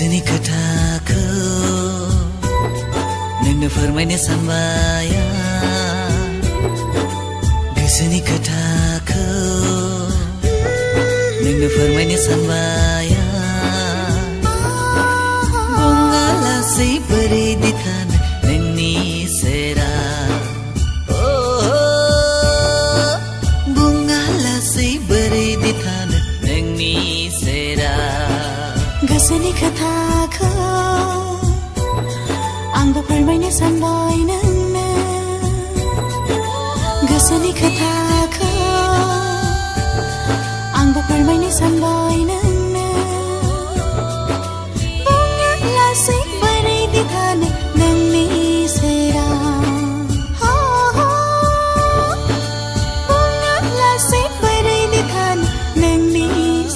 गोसोनि खोथाखौ नोंनो फोरमायनो सानबाय गोसोनि खोथाखौ नोंनो फोरमायनो सानबाय बुङा लासै बोरै दिथानो नोंनि सेराव बुङा लासै बोरै दिथानो नोंनि सेराव गोसोनि खोथाखौ आंबो फोरमायनो सानबाय नोंनो गोसोनि खोथाखौ आंबो फोरमायनो सानबाय नोंनो बुङा लासै बोरै दिथानो नोंनि सेराव बुङा लासै बोरै दिथानो नोंनि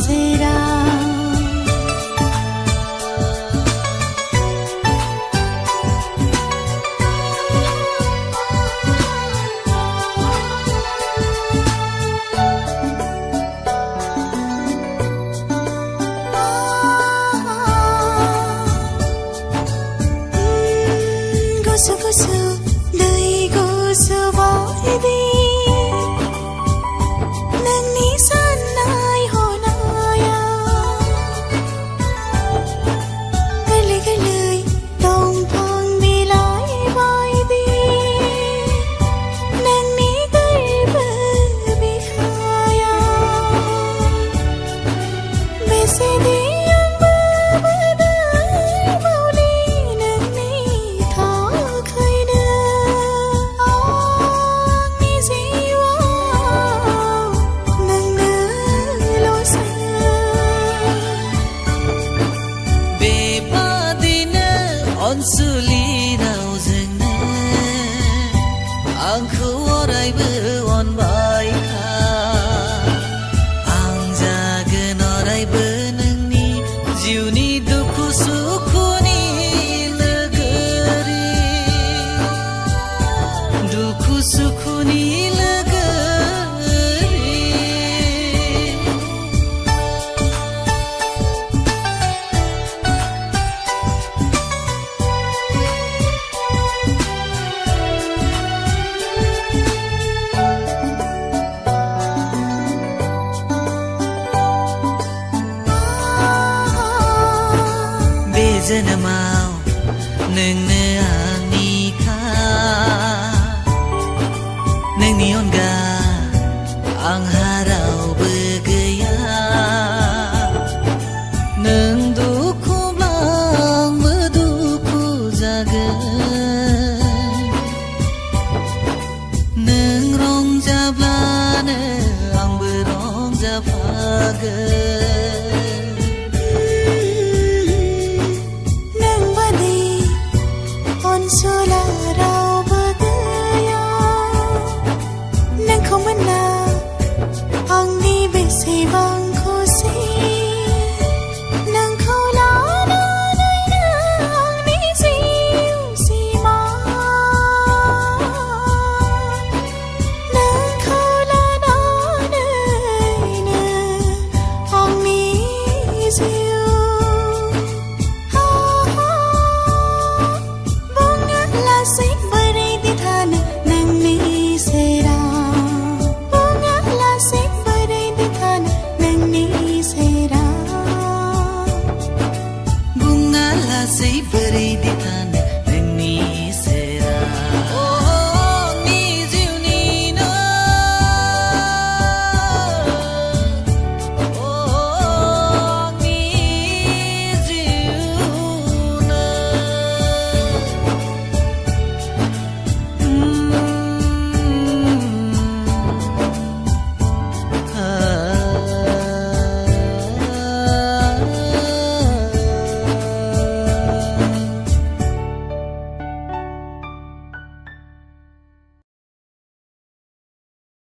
सेराव गुसु दै गुसु बायदि नोंनि साननाय हनाया गोरलै गोरलै दंफां बिलाइ बायदि नोंनि गोरबो बिखाया बेसेदि अनसुलि रावजोंनो आंखौ अरायबो अनबाय था आं जागोन अरायबो नोंनि जिउनि दुखु सुखुनि लोगोरि दुखु सुखुनि जोनोमाव नोंनो